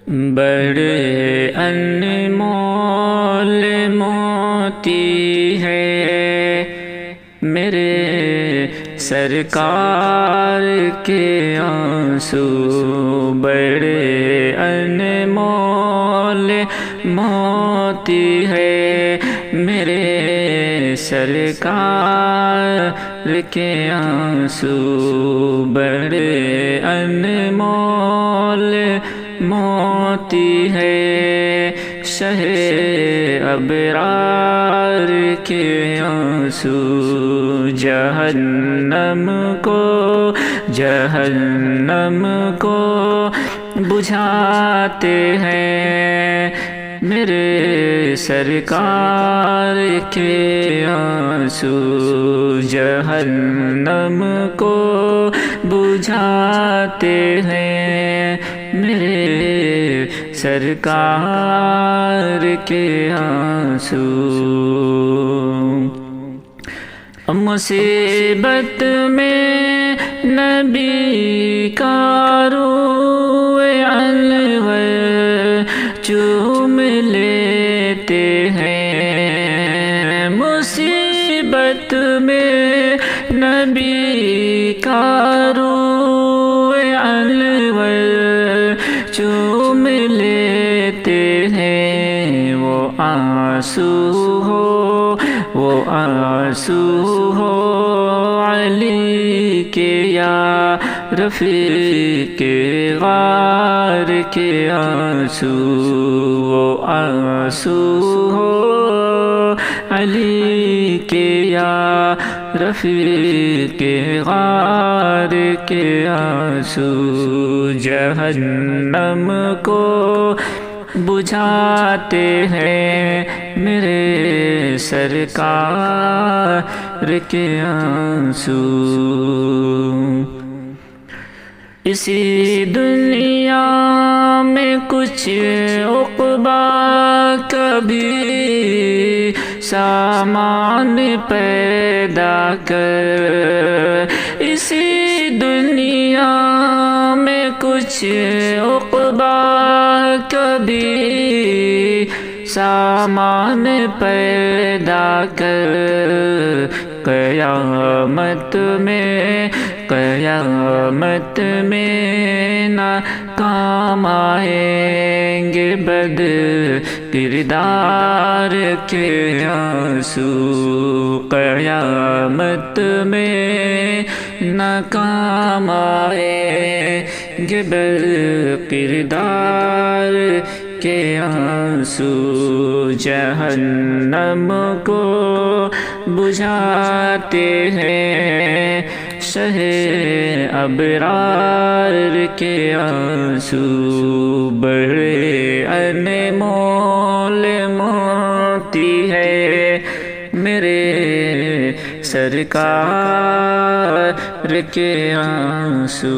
بڑے انمول موتی ہے میرے سرکار کے آنسو، بڑے انمول موتی ہے میرے سرکار کے آنسو، بڑے انمول موتی ہے شہ ابرار کے آنسو، جہنم کو بجھاتے ہیں میرے سرکار کے آنسو، جہنم کو بجھاتے ہیں میرے سرکار کے آنسو۔ مصیبت میں نبی کا روئے انور چوم لیتے ہیں، مصیبت میں نبی کا روئے انور چوم لیتے ہیں، وہ آنسو ہو علی کے یا رفیق غار کے آنسو، وہ آنسو ہو علی کے یا رفیق غار کے آنسو، جہنم کو بجھاتے ہیں میرے سرکار کے آنسو۔ اسی دنیا میں کچھ عقبا کبھی سامان پیدا کر، اسی دنیا میں کچھ عقبا کبھی سامان پیدا کر، قیامت میں نہ کام آئیں گے بد کردار کے آنسو، قیامت میں نہ کام آئیں گے بد کردار کے آنسو، جہنم کو بجھاتے ہیں شہ ابرار کے آنسو، بڑے انمول موتی ہے میرے سرکار کے آنسو۔